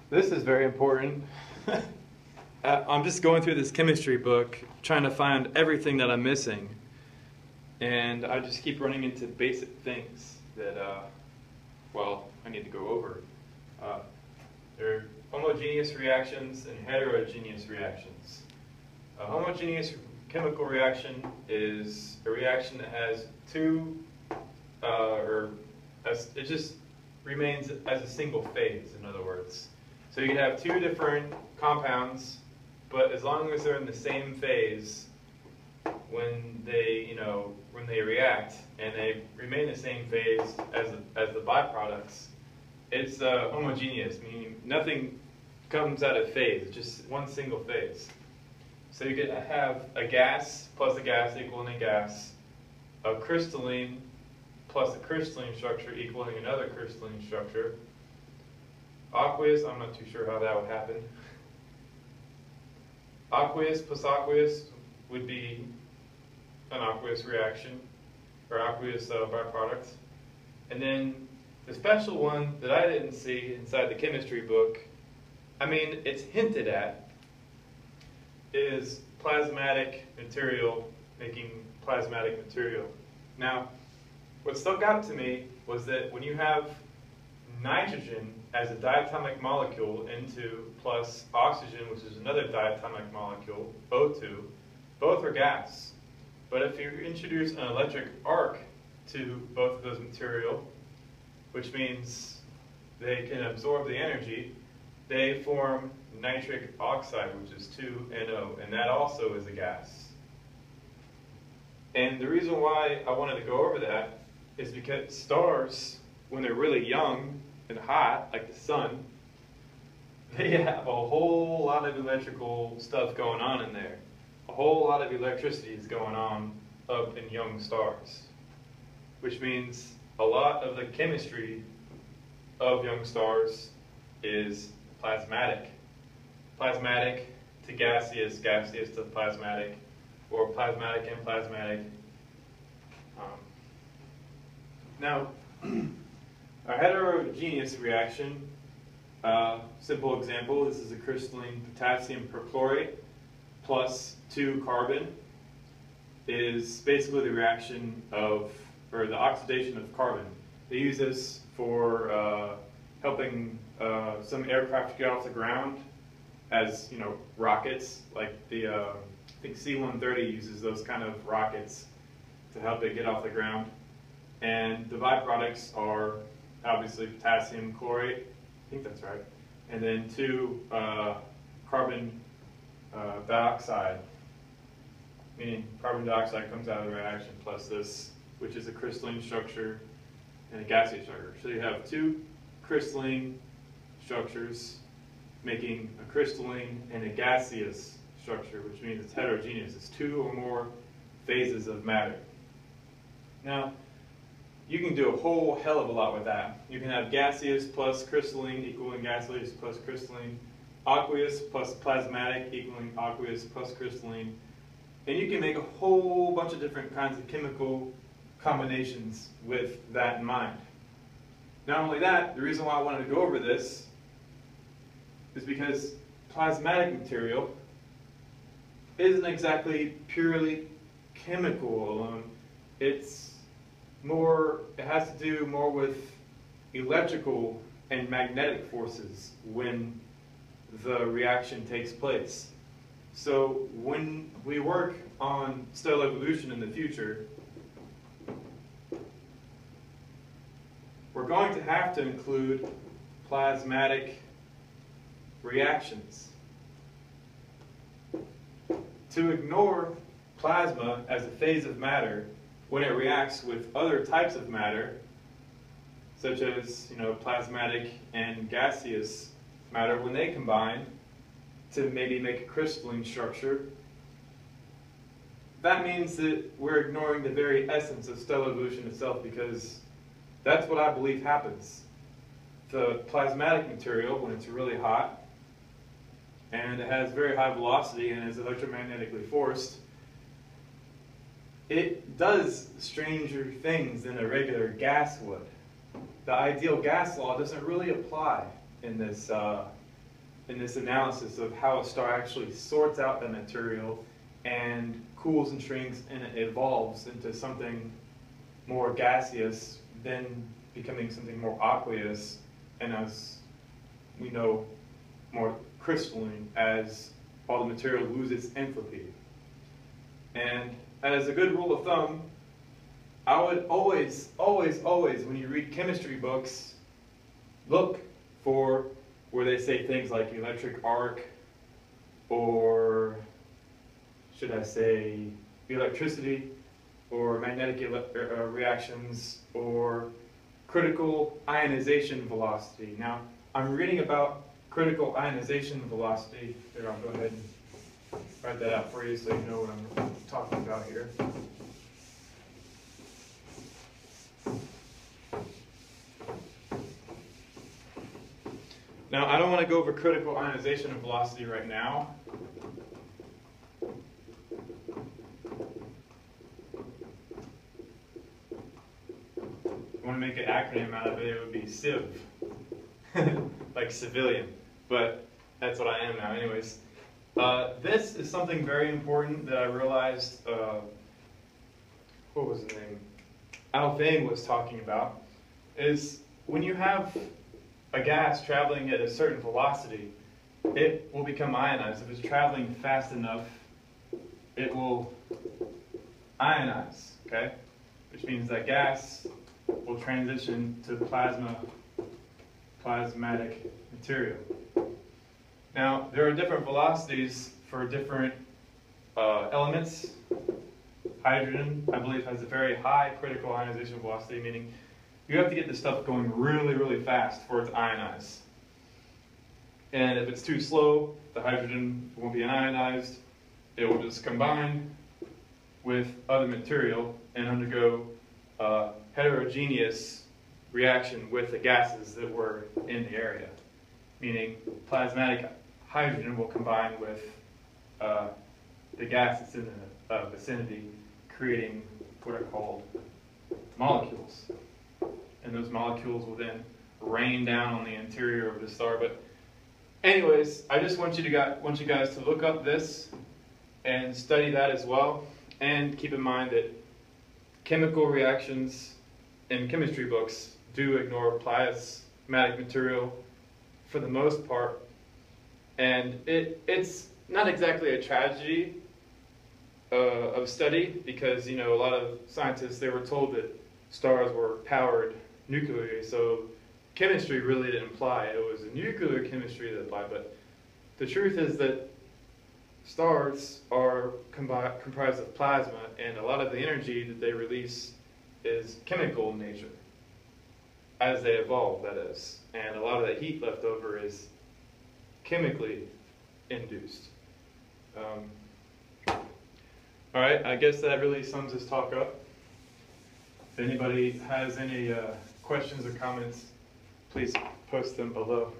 This is very important. I'm just going through this chemistry book, trying to find everything that I'm missing. And I just keep running into basic things that, I need to go over. There are homogeneous reactions and heterogeneous reactions. A homogeneous chemical reaction is a reaction that has two, it just remains as a single phase, in other words. So you can have two different compounds, but as long as they're in the same phase, when they react and they remain the same phase as the byproducts, it's homogeneous, meaning nothing comes out of phase, it's just one single phase. So you could have a gas plus a gas equaling a gas, a crystalline plus a crystalline structure equaling another crystalline structure. Aqueous, I'm not too sure how that would happen. Aqueous plus aqueous would be an aqueous reaction, or aqueous byproduct. And then the special one that I didn't see inside the chemistry book, I mean, it's hinted at, is plasmatic material making plasmatic material. Now, what stuck out to me was that when you have nitrogen as a diatomic molecule, N2, plus oxygen, which is another diatomic molecule, O2, both are gas. But if you introduce an electric arc to both of those material, which means they can absorb the energy, they form nitric oxide, which is 2NO, and that also is a gas. And the reason why I wanted to go over that is because stars, when they're really young and hot, like the sun, they have a whole lot of electrical stuff going on in there. A whole lot of electricity is going on up in young stars, which means a lot of the chemistry of young stars is plasmatic. Plasmatic to gaseous, gaseous to plasmatic, or plasmatic and plasmatic. Now, a heterogeneous reaction, simple example, this is a crystalline potassium perchlorate plus 2 carbon, is basically the reaction of, or the oxidation of carbon. They use this for helping some aircraft get off the ground as, rockets, like the, I think C-130 uses those kind of rockets to help it get off the ground. And the byproducts are obviously potassium chlorate, I think that's right, and then 2 carbon dioxide, meaning carbon dioxide comes out of the reaction plus this, which is a crystalline structure and a gaseous structure. So you have 2 crystalline structures making a crystalline and a gaseous structure, which means it's heterogeneous. It's 2 or more phases of matter. Now, you can do a whole hell of a lot with that. You can have gaseous plus crystalline equaling gaseous plus crystalline, aqueous plus plasmatic equaling aqueous plus crystalline, and you can make a whole bunch of different kinds of chemical combinations with that in mind. Not only that, the reason why I wanted to go over this is because plasmatic material isn't exactly purely chemical alone. It has to do more with electrical and magnetic forces when the reaction takes place. So when we work on stellar evolution in the future, we're going to have to include plasmatic reactions. To ignore plasma as a phase of matter when it reacts with other types of matter, such as plasmatic and gaseous matter, when they combine to maybe make a crystalline structure, that means that we're ignoring the very essence of stellar evolution itself, because that's what I believe happens. The plasmatic material, when it's really hot and it has very high velocity and is electromagnetically forced, it does stranger things than a regular gas would. The ideal gas law doesn't really apply in this in this analysis of how a star actually sorts out the material and cools and shrinks and it evolves into something more gaseous, then becoming something more aqueous, and as we know, more crystalline as all the material loses enthalpy. And as a good rule of thumb, I would always, when you read chemistry books, look for where they say things like electric arc, or should I say electricity, or magnetic reactions, or critical ionization velocity. Now, I'm reading about critical ionization velocity. Here, I'll go ahead and write that out for you so you know what I'm talking about here. Now, I don't want to go over critical ionization velocity right now. I want to make an acronym out of it, it would be CIV, like civilian, but that's what I am now anyways. This is something very important that I realized, what was his name? Alfvén was talking about, is when you have a gas traveling at a certain velocity, it will become ionized. If it's traveling fast enough, it will ionize, okay? Which means that gas will transition to plasmatic material. Now, there are different velocities for different elements. Hydrogen, I believe, has a very high critical ionization velocity, meaning you have to get this stuff going really, really fast for it to ionize. And if it's too slow, the hydrogen won't be ionized. It will just combine with other material and undergo heterogeneous reaction with the gases that were in the area. Meaning plasmatic hydrogen will combine with the gas that's in the vicinity, creating what are called molecules. And those molecules will then rain down on the interior of the star. But anyways, I just want you guys to look up this and study that as well. And keep in mind that chemical reactions in chemistry books do ignore plasmatic material for the most part. And it's not exactly a tragedy of study, because, you know, a lot of scientists, they were told that stars were powered nuclearly, so chemistry really didn't apply. It was nuclear chemistry that applied, but the truth is that stars are comprised of plasma, and a lot of the energy that they release is chemical in nature, as they evolve, that is. And a lot of the heat left over is chemically induced. All right, I guess that really sums this talk up. If anybody has any questions or comments, please post them below.